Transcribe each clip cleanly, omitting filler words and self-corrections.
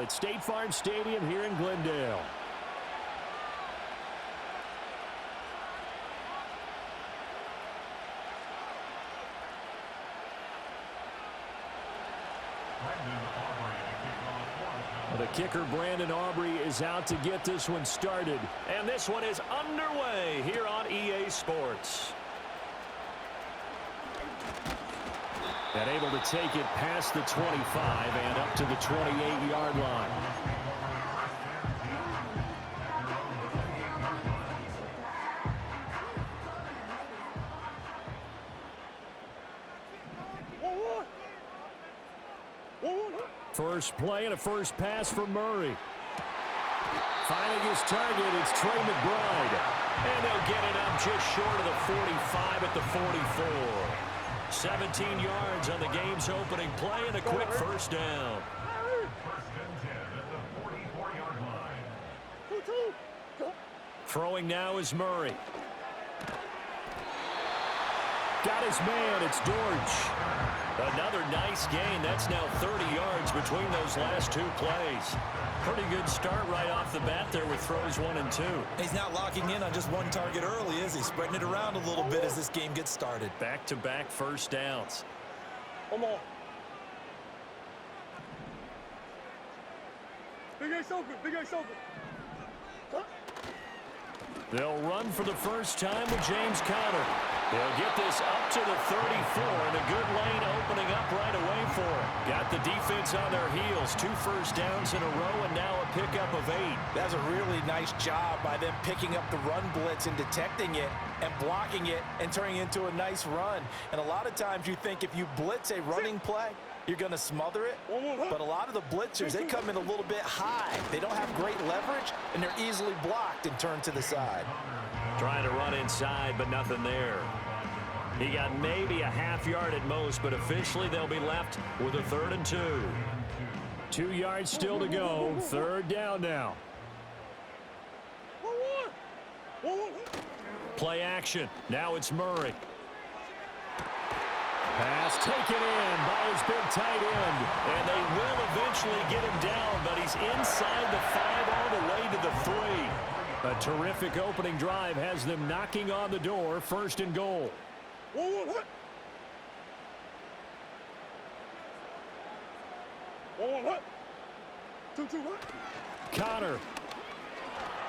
at State Farm Stadium here in Glendale. The kicker, Brandon Aubrey, is out to get this one started. And this one is underway here on EA Sports. And able to take it past the 25 and up to the 28-yard line. First play and a first pass for Murray. Finding his target, it's Trey McBride. And they'll get it up just short of the 45 at the 44. 17 yards on the game's opening play and a quick first down. Throwing now is Murray. Got his man, it's Dortch. Another nice gain. That's now 30 yards between those last two plays. Pretty good start right off the bat there with throws 1 and 2. He's not locking in on just one target early, is he? Spreading it around a little bit as this game gets started. Back-to-back first downs. Come on. Big Ace open, Big Ace open. Huh? They'll run for the first time with James Conner. They'll get this up to the 34, and a good lane opening up right away for him. Got the defense on their heels. 2 first downs in a row, and now a pickup of 8. That's a really nice job by them picking up the run blitz and detecting it and blocking it and turning it into a nice run. And a lot of times you think if you blitz a running play, you're going to smother it. But a lot of the blitzers, they come in a little bit high. They don't have great leverage, and they're easily blocked and turned to the side. Trying to run inside, but nothing there. He got maybe a half yard at most, but officially they'll be left with a 3rd and 2. 2 yards still to go. 3rd down now. Play action. Now it's Murray. Pass taken in by his big tight end. And they will eventually get him down, but he's inside the 5 all the way to the 3. A terrific opening drive has them knocking on the door. 1st and goal. Conner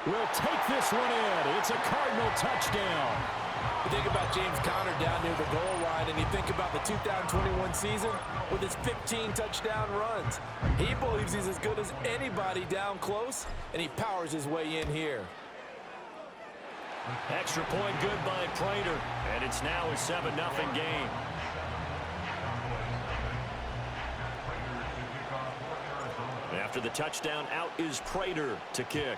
will take this one in. It's a Cardinal touchdown. You think about James Conner down near the goal line, and you think about the 2021 season with his 15 touchdown runs. He believes he's as good as anybody down close, and he powers his way in here. Extra point good by Prater, and it's now a 7-0 game. After the touchdown, out is Prater to kick.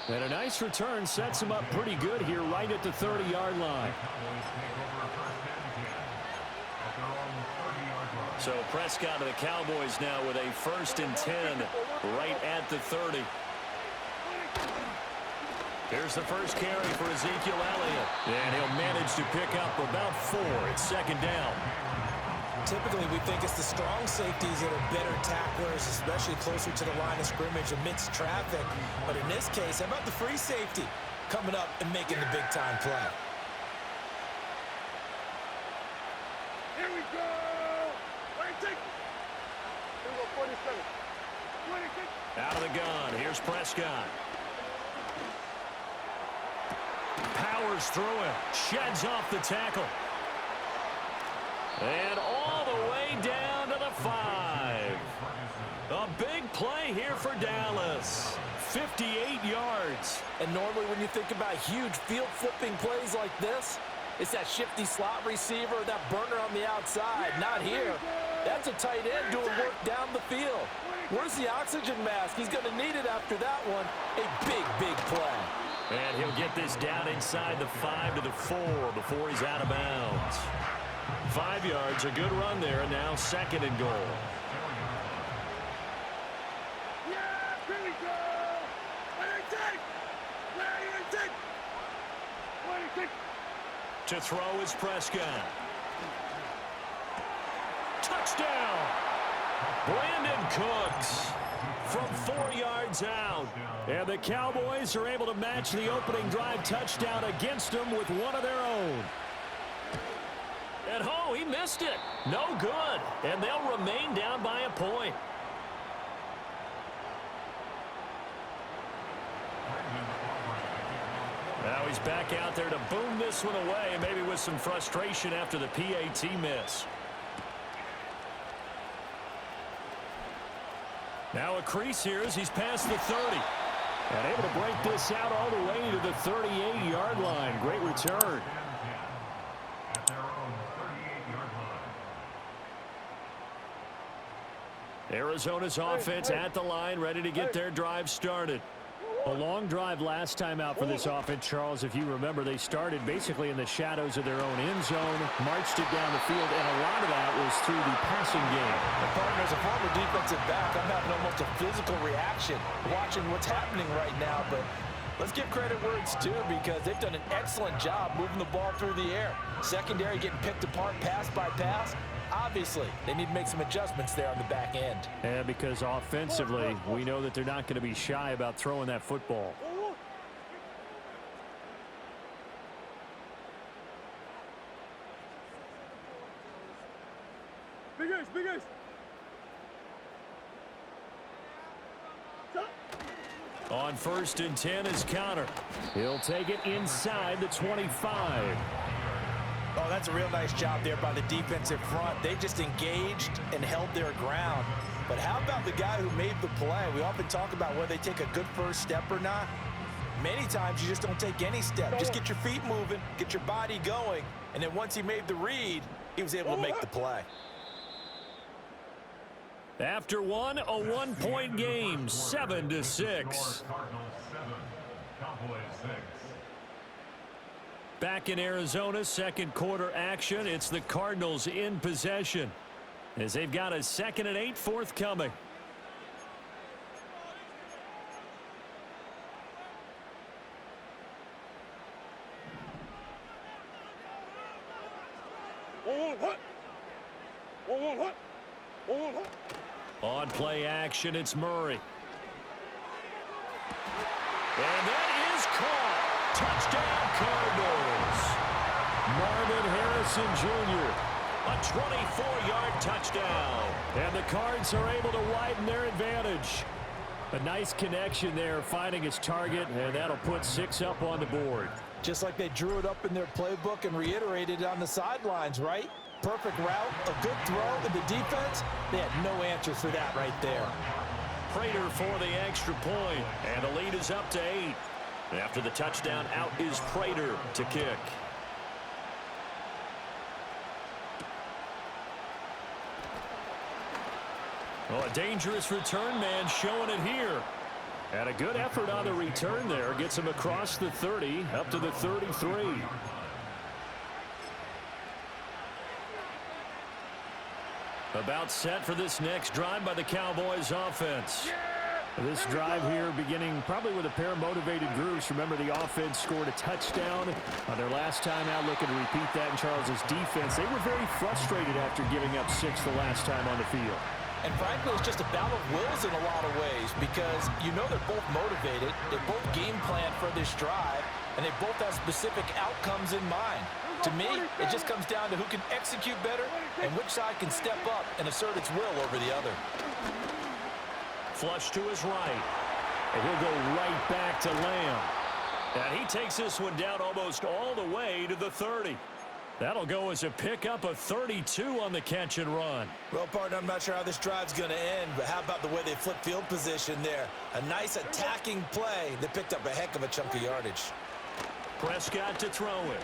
And a nice return sets him up pretty good here right at the 30-yard line. So Prescott of the Cowboys now with a 1st and 10 right at the 30. Here's the first carry for Ezekiel Elliott. And he'll manage to pick up about 4. It's 2nd down. Typically, we think it's the strong safeties that are better tacklers, especially closer to the line of scrimmage amidst traffic. But in this case, how about the free safety coming up and making the big-time play? Here we go. Out of the gun. Here's Prescott. Powers through it. Sheds off the tackle. And all the way down to the 5. A big play here for Dallas. 58 yards. And normally when you think about huge field-flipping plays like this, it's that shifty slot receiver, that burner on the outside. Not here. That's a tight end doing work down the field. Where's the oxygen mask? He's going to need it after that one. A big, big play. And he'll get this down inside the 5 to the 4 before he's out of bounds. 5 yards, a good run there, and now 2nd and goal. Yeah, here we go. Where do you take? To throw is Prescott. Touchdown! Brandon Cooks from 4 yards out. And the Cowboys are able to match the opening drive touchdown against them with one of their own. And oh, he missed it. No good. And they'll remain down by a point. Now he's back out there to boom this one away, maybe with some frustration after the PAT miss. Now a crease here as he's past the 30. And able to break this out all the way to the 38-yard line. Great return. Arizona's offense at the line, ready to get their drive started. A long drive last time out for this offense, Charles. If you remember, they started basically in the shadows of their own end zone, marched it down the field, and a lot of that was through the passing game. And partner, as a former defensive back, I'm having almost a physical reaction watching what's happening right now. But let's give credit where it's due, because they've done an excellent job moving the ball through the air. Secondary getting picked apart pass by pass. Obviously, they need to make some adjustments there on the back end. And because offensively, we know that they're not going to be shy about throwing that football. Big ace, big ace. On 1st and 10 is Connor. He'll take it inside the 25. Oh, that's a real nice job there by the defensive front. They just engaged and held their ground. But how about the guy who made the play? We often talk about whether they take a good first step or not. Many times you just don't take any step. Just get your feet moving, get your body going, and then once he made the read, he was able to make the play. After one, a one-point game, 7-6. Back in Arizona, second quarter action. It's the Cardinals in possession as they've got a 2nd and 8 forthcoming. On play action, it's Murray. And that is caught. Touchdown, Cardinals. Marvin Harrison Jr. A 24-yard touchdown. And the Cards are able to widen their advantage. A nice connection there, finding his target, and that'll put 6 up on the board. Just like they drew it up in their playbook and reiterated it on the sidelines, right? Perfect route, a good throw, and the defense, they had no answer for that right there. Prater for the extra point, and the lead is up to 8. After the touchdown, out is Prater to kick. Well, a dangerous return man showing it here. And a good effort on the return there. Gets him across the 30, up to the 33. About set for this next drive by the Cowboys offense. This drive here beginning probably with a pair of motivated groups. Remember, the offense scored a touchdown on their last time out, looking to repeat that in Charles's defense. They were very frustrated after giving up 6 the last time on the field. And frankly, it's just a battle of wills in a lot of ways, because you know they're both motivated, they both game plan for this drive, and they both have specific outcomes in mind. To me, it just comes down to who can execute better and which side can step up and assert its will over the other. Flush to his right. And he'll go right back to Lamb. And he takes this one down almost all the way to the 30. That'll go as a pickup of 32 on the catch and run. Well, partner, I'm not sure how this drive's going to end, but how about the way they flip field position there? A nice attacking play that picked up a heck of a chunk of yardage. Prescott to throw it.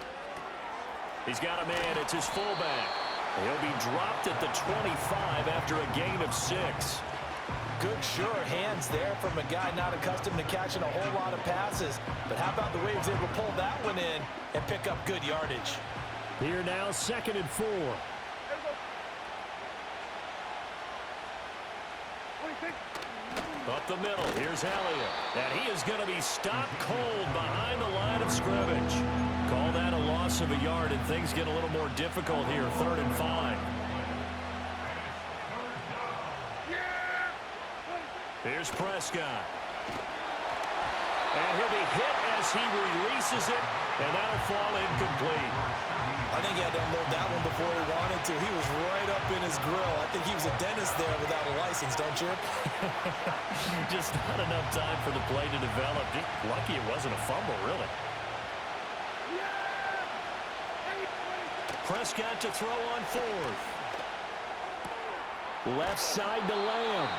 He's got a man. It's his fullback. He'll be dropped at the 25 after a gain of 6. Good, sure hands there from a guy not accustomed to catching a whole lot of passes. But how about the way he was able to pull that one in and pick up good yardage? Here now, 2nd and 4. Up the middle, here's Elliott. And he is going to be stopped cold behind the line of scrimmage. Call that a loss of a yard, and things get a little more difficult here, 3rd and 5. Here's Prescott. And he'll be hit as he releases it, and that'll fall incomplete. I think he had to unload that one before he wanted to. He was right up in his grill. I think he was a dentist there without a license, don't you? Just not enough time for the play to develop. Just lucky it wasn't a fumble, really. Prescott to throw on 4th. Left side to Lamb.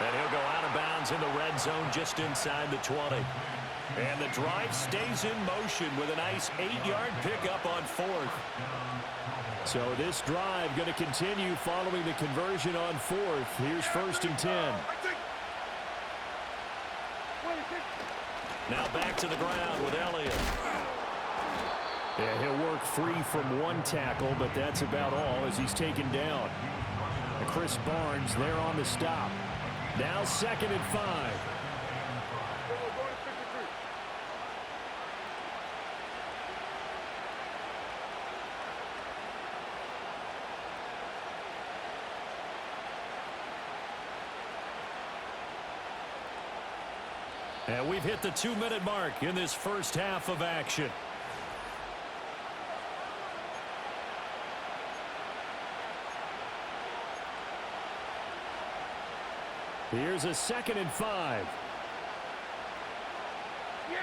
And he'll go out of bounds in the red zone just inside the 20. And the drive stays in motion with a nice 8-yard pickup on 4th. So this drive going to continue following the conversion on 4th. Here's 1st and 10. Now back to the ground with Elliott. Yeah, he'll work free from one tackle, but that's about all as he's taken down. And Chris Barnes there on the stop. Now 2nd and 5. And we've hit the 2-minute mark in this first half of action. Here's a 2nd and 5. Yeah!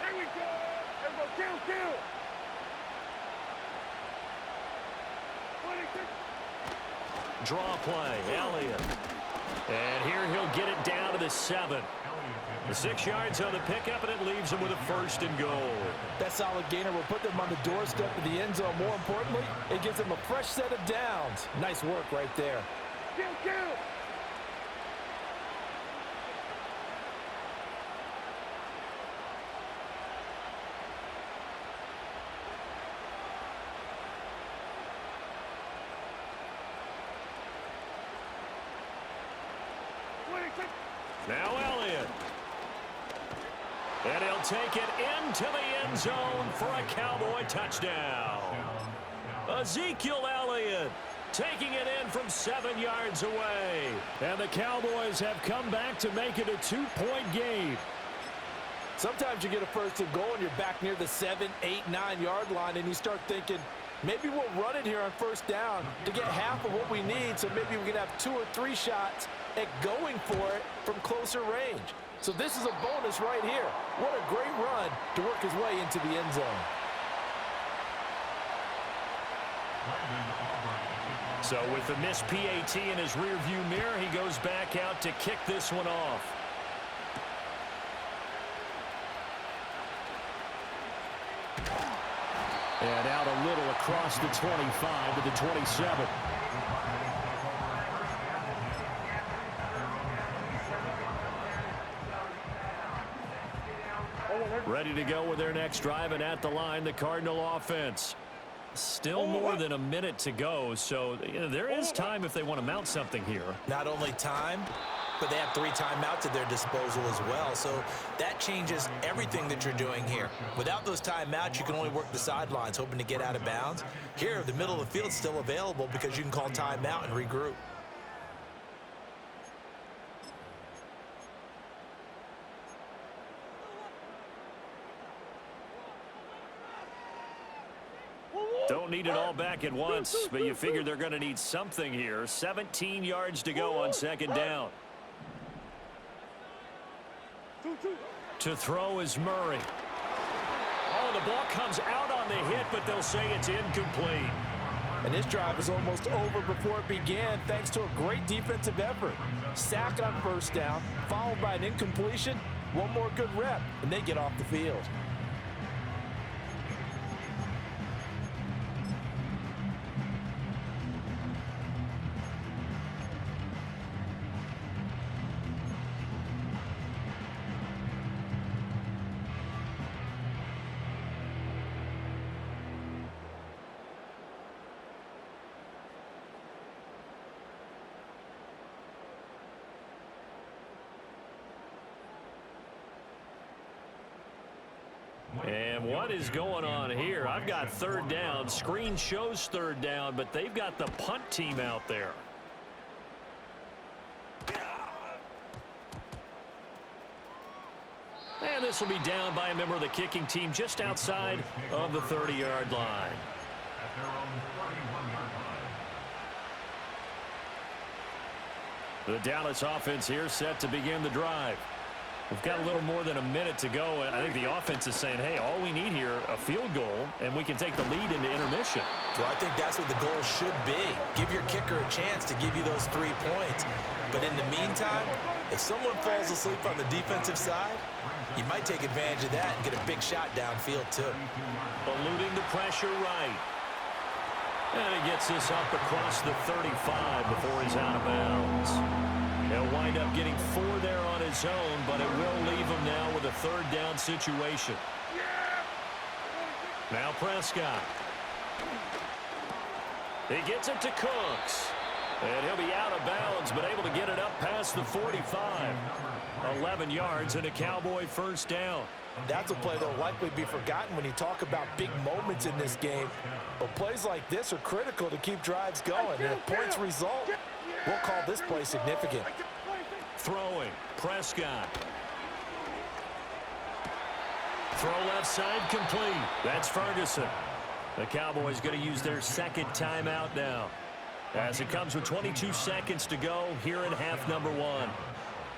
There we go! Everybody, kill! Draw play, Elliott. And here he'll get it down to the 7. The 6 yards on the pickup, and it leaves him with a 1st and goal. That solid gainer will put them on the doorstep of the end zone. More importantly, it gives them a fresh set of downs. Nice work right there. Kill! Now Elliott. And he'll take it into the end zone for a Cowboy touchdown. Ezekiel Elliott taking it in from 7 yards away. And the Cowboys have come back to make it a 2-point game. Sometimes you get a 1st and goal and you're back near the 7, 8, 9-yard line, and you start thinking, maybe we'll run it here on 1st down to get half of what we need, so maybe we can have 2 or 3 shots at going for it from closer range. So this is a bonus right here. What a great run to work his way into the end zone. So with the missed PAT in his rearview mirror, he goes back out to kick this one off. And out a little across the 25 to the 27. Ready to go with their next drive, and at the line, the Cardinal offense. Still more than a minute to go, so there is time if they want to mount something here. Not only time, but they have 3 timeouts at their disposal as well, so that changes everything that you're doing here. Without those timeouts, you can only work the sidelines, hoping to get out of bounds. Here, the middle of the field's still available because you can call timeout and regroup. Don't need it all back at once, but you figure they're going to need something here. 17 yards to go on 2nd down. To throw is Murray. Oh, the ball comes out on the hit, but they'll say it's incomplete. And this drive is almost over before it began thanks to a great defensive effort. Sack on 1st down, followed by an incompletion. One more good rep, and they get off the field. And what is going on here? I've got third down. Screen shows third down, but they've got the punt team out there. And this will be down by a member of the kicking team just outside of the 30-yard line. The Dallas offense here set to begin the drive. We've got a little more than a minute to go, and I think the offense is saying, hey, all we need here, a field goal, and we can take the lead into intermission. Well, I think that's what the goal should be. Give your kicker a chance to give you those 3 points. But in the meantime, if someone falls asleep on the defensive side, you might take advantage of that and get a big shot downfield, too. Eluding the pressure right. And he gets this up across the 35 before he's out of bounds. He'll wind up getting 4 there on his own, but it will leave him now with a third down situation. Now Prescott. He gets it to Cooks. And he'll be out of bounds, but able to get it up past the 45. 11 yards and a Cowboy first down. That's a play that will likely be forgotten when you talk about big moments in this game. But plays like this are critical to keep drives going. And if points result, we'll call this play significant. Throwing. Prescott. Throw left side complete. That's Ferguson. The Cowboys going to use their second timeout now, as it comes with 22 seconds to go here in half number 1.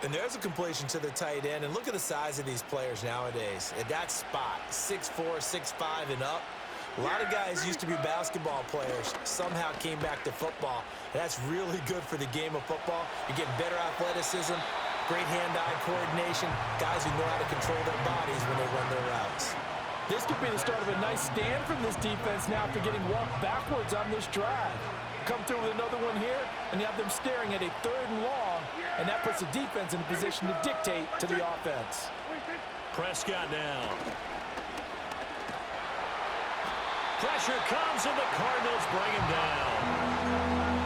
And there's a completion to the tight end. And look at the size of these players nowadays. At that spot, 6'4", 6'5", and up. A lot of guys used to be basketball players, somehow came back to football. And that's really good for the game of football. You're getting better athleticism, great hand-eye coordination, guys who know how to control their bodies when they run their routes. This could be the start of a nice stand from this defense now after getting walked backwards on this drive. Come through with another one here, and you have them staring at a 3rd and long, and that puts the defense in a position to dictate to the offense. Prescott down. Pressure comes, and the Cardinals bring him down.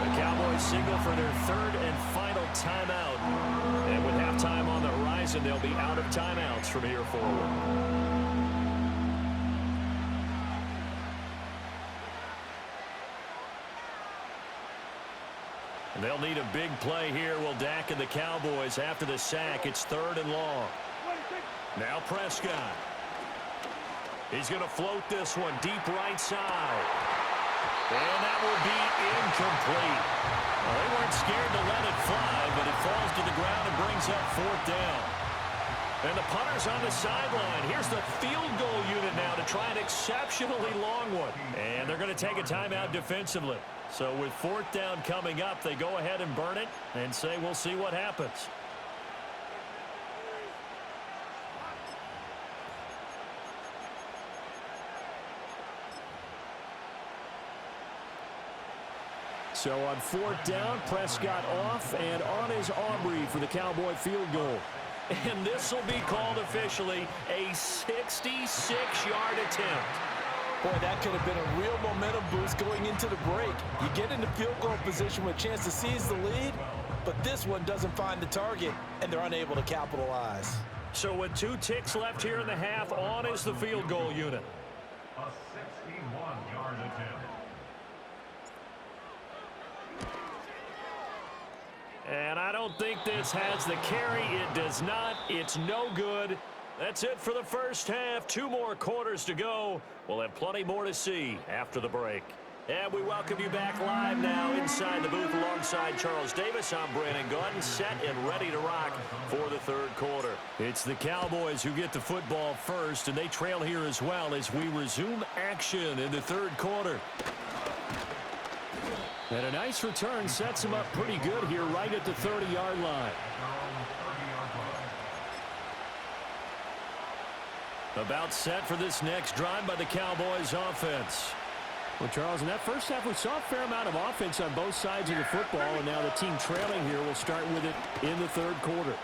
The Cowboys signal for their 3rd and final timeout. And with halftime on the horizon, they'll be out of timeouts from here forward. They'll need a big play here, will Dak and the Cowboys after the sack. It's 3rd and long. Now Prescott. He's going to float this one deep right side. And that will be incomplete. Well, they weren't scared to let it fly, but it falls to the ground and brings up 4th down. And the punter's on the sideline. Here's the field goal unit now to try an exceptionally long one. And they're going to take a timeout defensively. So with 4th down coming up, they go ahead and burn it and say we'll see what happens. So on 4th down, Prescott off and on is Aubrey for the Cowboy field goal. And this will be called officially a 66-yard attempt. Boy, that could have been a real momentum boost going into the break. You get into field goal position with a chance to seize the lead, but this one doesn't find the target, and they're unable to capitalize. So with 2 ticks left here in the half, on is the field goal unit. A 61-yard attempt. And I don't think this has the carry. It does not. It's no good. That's it for the first half. 2 more quarters to go. We'll have plenty more to see after the break. And we welcome you back live now inside the booth alongside Charles Davis. I'm Brandon Gaudin, set and ready to rock for the 3rd quarter. It's the Cowboys who get the football first, and they trail here as well as we resume action in the 3rd quarter. And a nice return sets them up pretty good here right at the 30-yard line. About set for this next drive by the Cowboys offense. Well, Charles, in that first half, we saw a fair amount of offense on both sides of the football, and now the team trailing here will start with it in the 3rd quarter.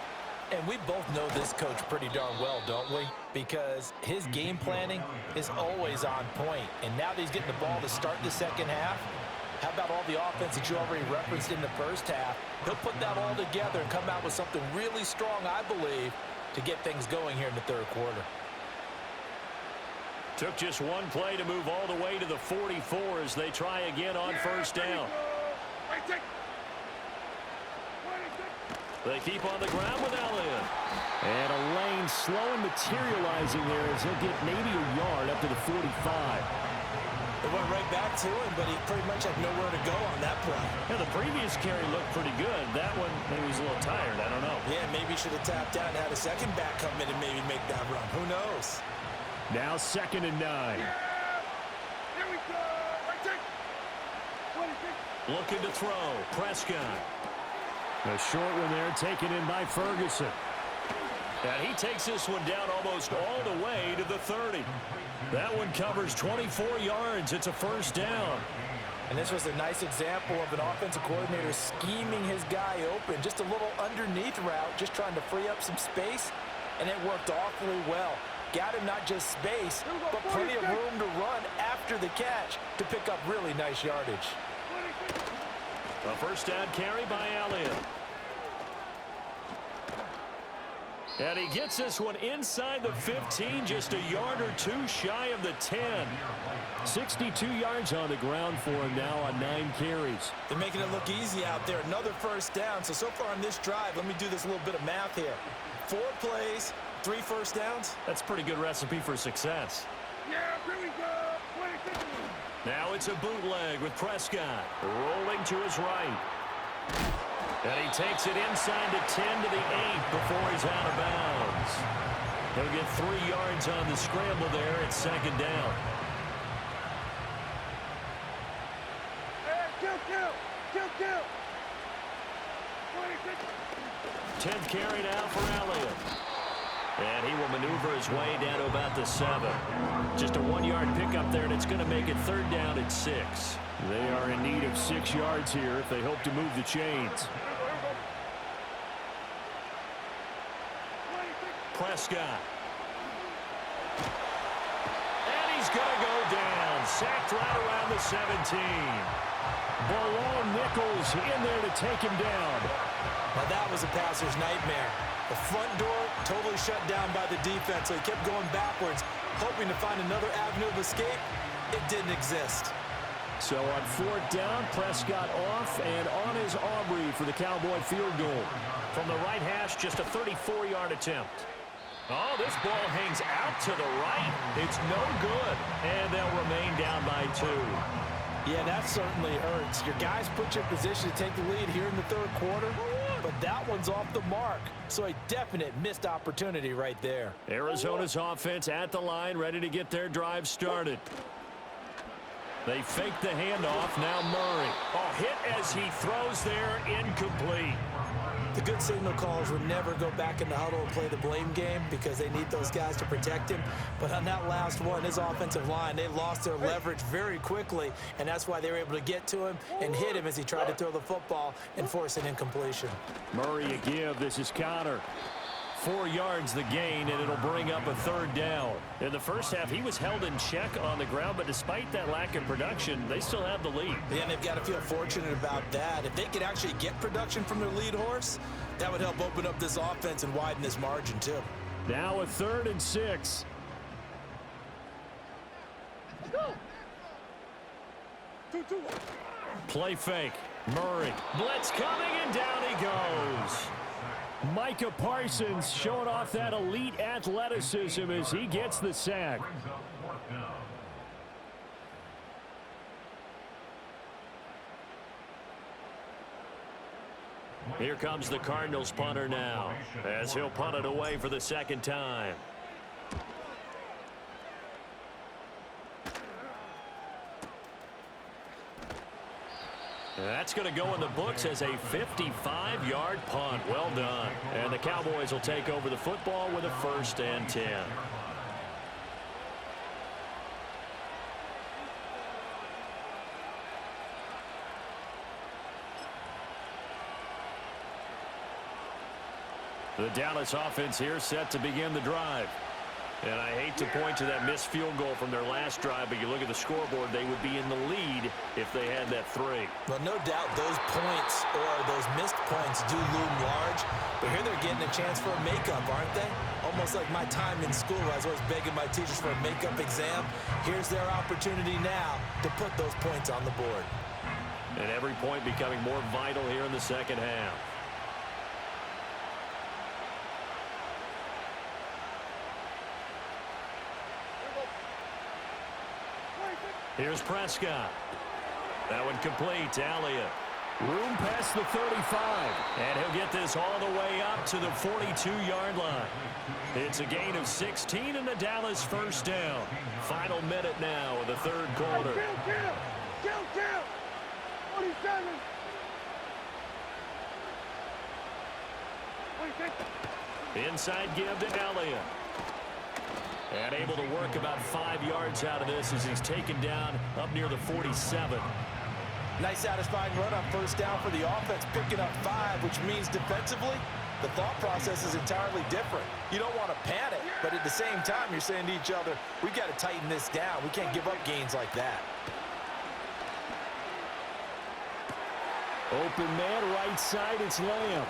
And we both know this coach pretty darn well, don't we? Because his game planning is always on point. And now that he's getting the ball to start the 2nd half, how about all the offense that you already referenced in the first half? He'll put that all together and come out with something really strong, I believe, to get things going here in the 3rd quarter. Took just one play to move all the way to the 44 as they try again on first down. They keep on the ground with Elliott. And a lane slow and materializing there as he'll get maybe a yard up to the 45. It went right back to him, but he pretty much had nowhere to go on that play. Yeah, the previous carry looked pretty good. That one, maybe he's a little tired. I don't know. Yeah, maybe he should have tapped out and had a second back come in and maybe make that run. Who knows? Now 2nd and 9. Here we go. Looking to throw. Prescott. A short one there taken in by Ferguson. And he takes this one down almost all the way to the 30. That one covers 24 yards. It's a first down. And this was a nice example of an offensive coordinator scheming his guy open. Just a little underneath route, just trying to free up some space. And it worked awfully well. Got him not just space, but plenty of room to run after the catch to pick up really nice yardage. A first down carry by Elliott. And he gets this one inside the 15, just a yard or two shy of the 10. 62 yards on the ground for him now on 9 carries. They're making it look easy out there. Another first down. So far on this drive, let me do this little bit of math here. 4 plays, 3 first downs. That's a pretty good recipe for success. Yeah, here we go. 26. Now it's a bootleg with Prescott rolling to his right. And he takes it inside the 10 to the 8 before he's out of bounds. He'll get 3 yards on the scramble there at 2nd down. Hey, kill. 26. 10th carry now for Elliott. And he will maneuver his way down to about the 7. Just a 1-yard pickup there, and it's going to make it 3rd down at 6. They are in need of 6 yards here if they hope to move the chains. Prescott. And he's going to go down. Sacked right around the 17. Below Nichols in there to take him down. Now that was a passer's nightmare. The front door totally shut down by the defense, so he kept going backwards, hoping to find another avenue of escape. It didn't exist. So on 4th down, Prescott off and on his Aubrey for the Cowboy field goal. From the right hash, just a 34-yard attempt. Oh, this ball hangs out to the right. It's no good. And they'll remain down by 2. Yeah, that certainly hurts. Your guys put you in position to take the lead here in the 3rd quarter, but that one's off the mark. So a definite missed opportunity right there. Arizona's offense at the line, ready to get their drive started. They fake the handoff. Now Murray. Oh, hit as he throws there, incomplete. The good signal callers would never go back in the huddle and play the blame game because they need those guys to protect him. But on that last one, his offensive line, they lost their leverage very quickly, and that's why they were able to get to him and hit him as he tried to throw the football and force an incompletion. Murray a give. This is Connor. 4 yards the gain, and it'll bring up a 3rd down. In the first half, he was held in check on the ground, but despite that lack of production, they still have the lead. Yeah, and they've got to feel fortunate about that. If they could actually get production from their lead horse, that would help open up this offense and widen this margin, too. Now a 3rd and 6. Go. 2-2. Play fake. Murray. Blitz coming, and down he goes. Micah Parsons showing off that elite athleticism as he gets the sack. Here comes the Cardinals punter now as he'll punt it away for the 2nd time. That's going to go in the books as a 55-yard punt. Well done. And the Cowboys will take over the football with a 1st and 10. The Dallas offense here set to begin the drive. And I hate to point to that missed field goal from their last drive, but you look at the scoreboard, they would be in the lead if they had that 3. Well, no doubt those points or those missed points do loom large, but here they're getting a chance for a makeup, aren't they? Almost like my time in school, I was always begging my teachers for a makeup exam. Here's their opportunity now to put those points on the board. And every point becoming more vital here in the second half. Here's Prescott. That one complete to Elliott. Room past the 35. And he'll get this all the way up to the 42-yard line. It's a gain of 16 and the Dallas first down. Final minute now of the third quarter. Kill! 47. 26. Inside give to Elliott. And able to work about 5 yards out of this as he's taken down up near the 47. Nice satisfying run on first down for the offense, picking up 5, which means defensively, the thought process is entirely different. You don't want to panic, but at the same time, you're saying to each other, we got to tighten this down. We can't give up gains like that. Open man, right side, it's Lamb.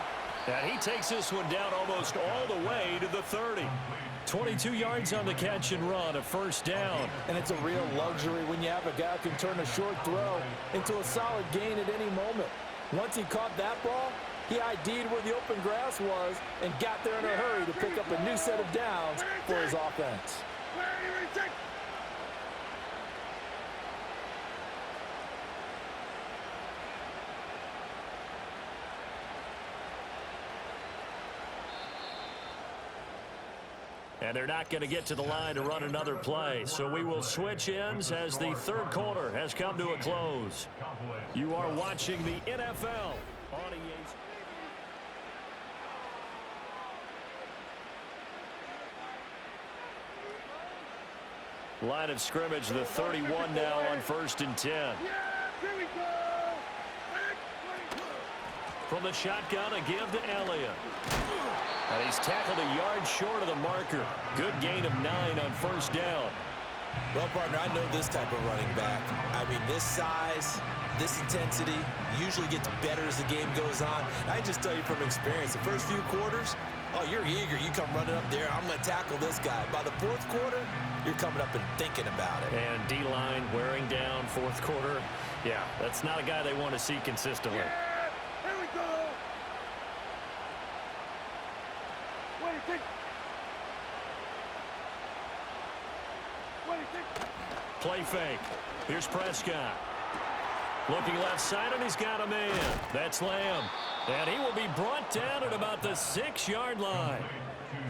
And he takes this one down almost all the way to the 30. 22 yards on the catch and run, a first down. And it's a real luxury when you have a guy who can turn a short throw into a solid gain at any moment. Once he caught that ball, he ID'd where the open grass was and got there in a hurry to pick up a new set of downs for his offense. And they're not going to get to the line to run another play. So we will switch ends as the third quarter has come to a close. You are watching the NFL on EA's. Line of scrimmage, the 31 now on 1st and 10. Yeah, here we go. From the shotgun, a give to Elliott. And he's tackled a yard short of the marker. Good gain of 9 on first down. Well, partner, I know this type of running back. I mean, this size, this intensity usually gets better as the game goes on. I just tell you from experience, the first few quarters, oh, you're eager. You come running up there, I'm going to tackle this guy. By the fourth quarter, you're coming up and thinking about it. And D-line wearing down fourth quarter. Yeah, that's not a guy they want to see consistently. Yeah, here we go. 26. 26. Play fake. Here's Prescott. Looking left side, and he's got a man. That's Lamb. And he will be brought down at about the 6-yard line.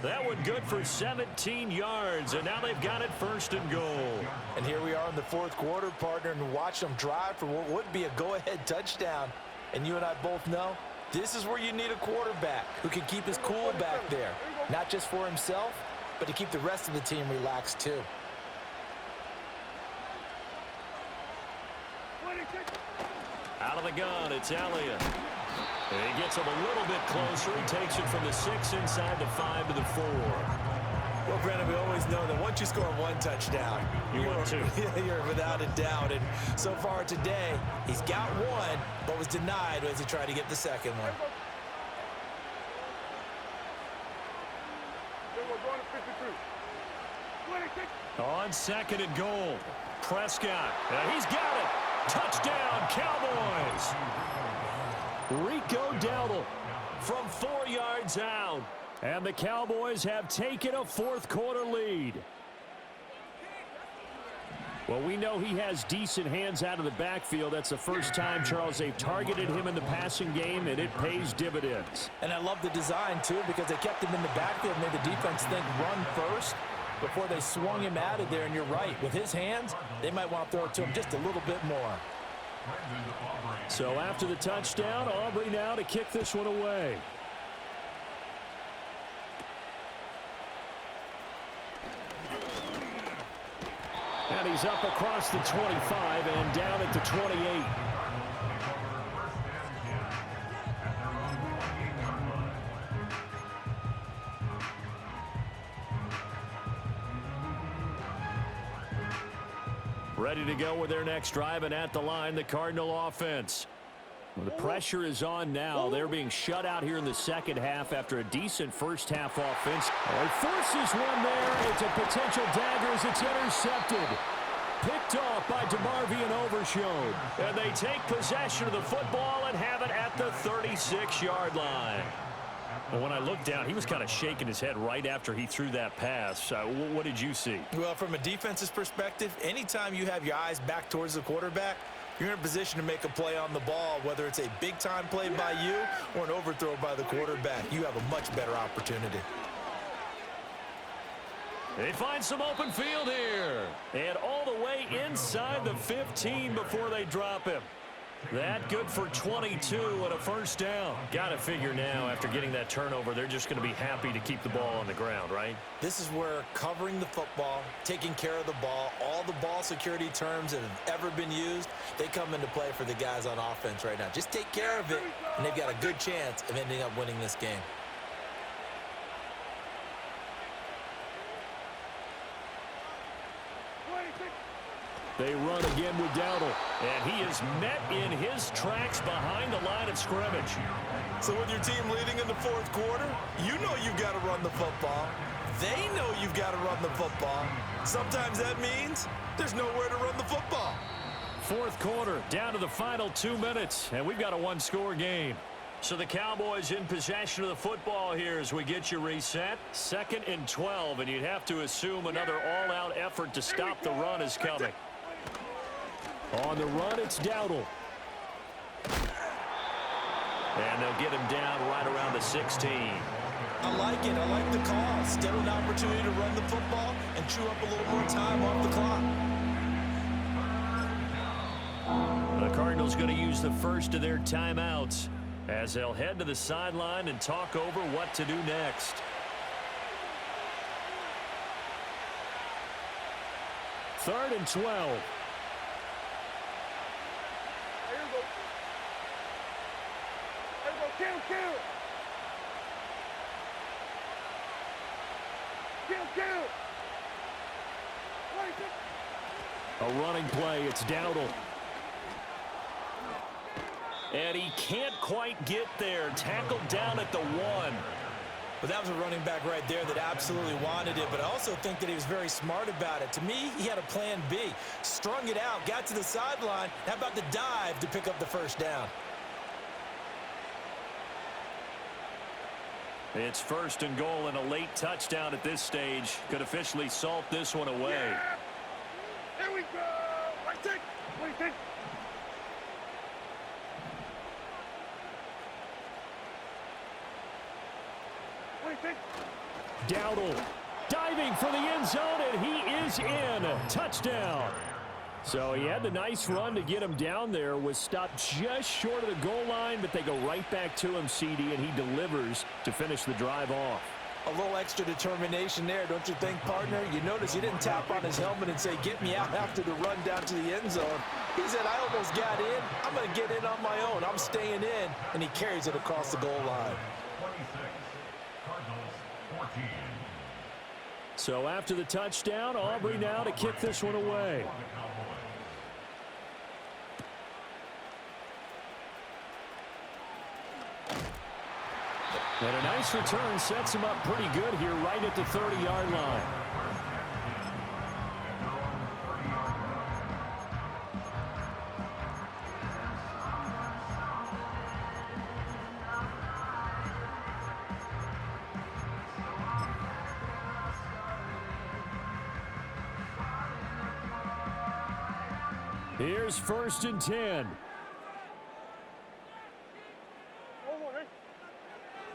That one good for 17 yards, and now they've got it 1st and goal. And here we are in the fourth quarter, partner, and watch them drive for what would be a go-ahead touchdown. And you and I both know this is where you need a quarterback who can keep his cool back there, not just for himself, but to keep the rest of the team relaxed too. 26. Out of the gun, it's Elliott. And he gets him a little bit closer. He takes it from the 6 inside the 5 to the 4. Well, Brandon, we always know that once you score one touchdown, you're without a doubt. And so far today, he's got one, but was denied as he tried to get the second one. Then we're going to 52. 26. On 2nd and goal, Prescott. And he's got it. Touchdown, Cowboys. Rico Dowdle from 4 yards out. And the Cowboys have taken a fourth quarter lead. Well, we know he has decent hands out of the backfield. That's the first time, Charles, they've targeted him in the passing game, and it pays dividends. And I love the design, too, because they kept him in the backfield, made the defense think run first before they swung him out of there. And you're right, with his hands, they might want to throw it to him just a little bit more. So after the touchdown, Aubrey now to kick this one away. And he's up across the 25 and down at the 28. Ready to go with their next drive, and at the line, the Cardinal offense. Well, the pressure is on now. They're being shut out here in the second half after a decent first-half offense. He forces one there. It's a potential dagger as it's intercepted. Picked off by DeMarvin and Overshown. And they take possession of the football and have it at the 36-yard line. Well, when I looked down, he was kind of shaking his head right after he threw that pass. What did you see? Well, from a defense's perspective, anytime you have your eyes back towards the quarterback, you're in a position to make a play on the ball, whether it's a big-time play by you or an overthrow by the quarterback. You have a much better opportunity. They find some open field here. And all the way inside the 15 before they drop him. That good for 22 and a first down. Got to figure now, after getting that turnover, they're just going to be happy to keep the ball on the ground, right? This is where covering the football, taking care of the ball, all the ball security terms that have ever been used, they come into play for the guys on offense right now. Just take care of it, and they've got a good chance of ending up winning this game. They run again with Dowdle, and he is met in his tracks behind the line of scrimmage. So with your team leading in the fourth quarter, you know you've got to run the football. They know you've got to run the football. Sometimes that means there's nowhere to run the football. Fourth quarter, down to the final 2 minutes, and we've got a one-score game. So the Cowboys in possession of the football here as we get you reset. 2nd and 12, and you'd have to assume another all-out effort to stop the run is coming. On the run, it's Dowdle. And they'll get him down right around the 16. I like it. I like the call. Still an opportunity to run the football and chew up a little more time off the clock. The Cardinals going to use the first of their timeouts as they'll head to the sideline and talk over what to do next. Third and 12. A running play, it's Dowdle. And he can't quite get there. Tackled down at the 1. But that was a running back right there that absolutely wanted it, but I also think that he was very smart about it. To me, he had a plan B. Strung it out, got to the sideline. How about the dive to pick up the first down? It's 1st and goal, and a late touchdown at this stage could officially salt this one away. Yeah. Here we go. Wait. Dowdle diving for the end zone, and he is in. Touchdown. So he had the nice run to get him down there, was stopped just short of the goal line, but they go right back to him, CD, and he delivers to finish the drive off. A little extra determination there, don't you think, partner? You notice he didn't tap on his helmet and say, get me out after the run down to the end zone. He said, I almost got in. I'm going to get in on my own. I'm staying in. And he carries it across the goal line. So after the touchdown, Aubrey now to kick this one away. And a nice return sets him up pretty good here right at the 30-yard line. Here's 1st and 10.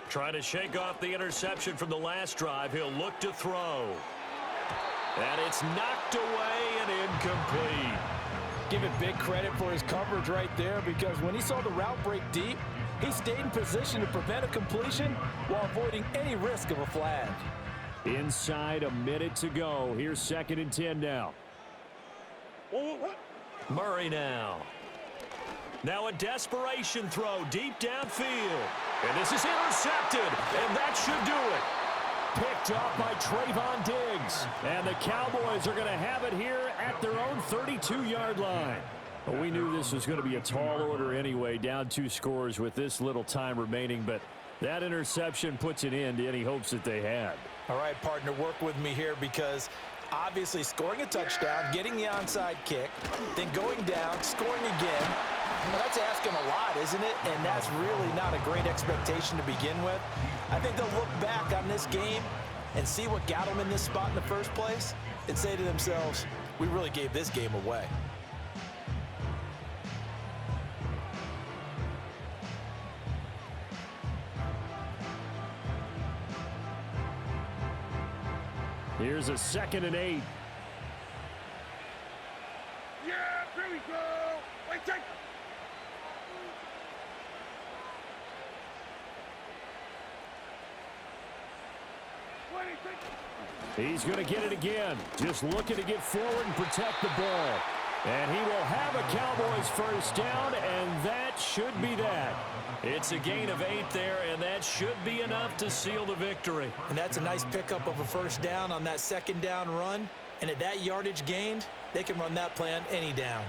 Trying to shake off the interception from the last drive. He'll look to throw. And it's knocked away and incomplete. Give it big credit for his coverage right there, because when he saw the route break deep, he stayed in position to prevent a completion while avoiding any risk of a flag. Inside a minute to go. Here's 2nd and 10 now. Murray now. Now a desperation throw deep downfield. And this is intercepted, and that should do it. Picked off by Trayvon Diggs. And the Cowboys are going to have it here at their own 32-yard line. Well, we knew this was going to be a tall order anyway, down 2 scores with this little time remaining, but that interception puts an end to any hopes that they had. All right, partner, work with me here because obviously scoring a touchdown, getting the onside kick, then going down, scoring again. Well, that's asking a lot, isn't it? And that's really not a great expectation to begin with. I think they'll look back on this game and see what got them in this spot in the first place and say to themselves, we really gave this game away. Here's a 2nd and 8. Yeah, here we go. Wait, take. He's going to get it again. Just looking to get forward and protect the ball. And he will have a Cowboys first down, and that should be that. It's a gain of 8 there, and that should be enough to seal the victory. And that's a nice pickup of a first down on that 2nd down run. And at that yardage gained, they can run that play on any down.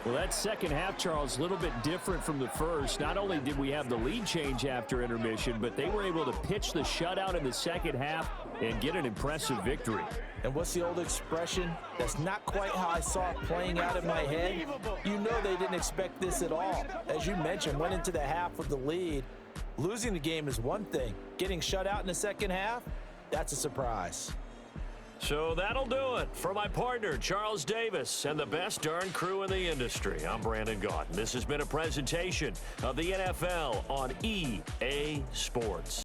Well, that second half, Charles, a little bit different from the first. Not only did we have the lead change after intermission, but they were able to pitch the shutout in the second half and get an impressive victory. And what's the old expression? That's not quite how I saw it playing out in my head. You know they didn't expect this at all. As you mentioned, went into the half with the lead. Losing the game is one thing. Getting shut out in the second half, that's a surprise. So that'll do it for my partner, Charles Davis, and the best darn crew in the industry. I'm Brandon Gaudin. This has been a presentation of the NFL on EA Sports.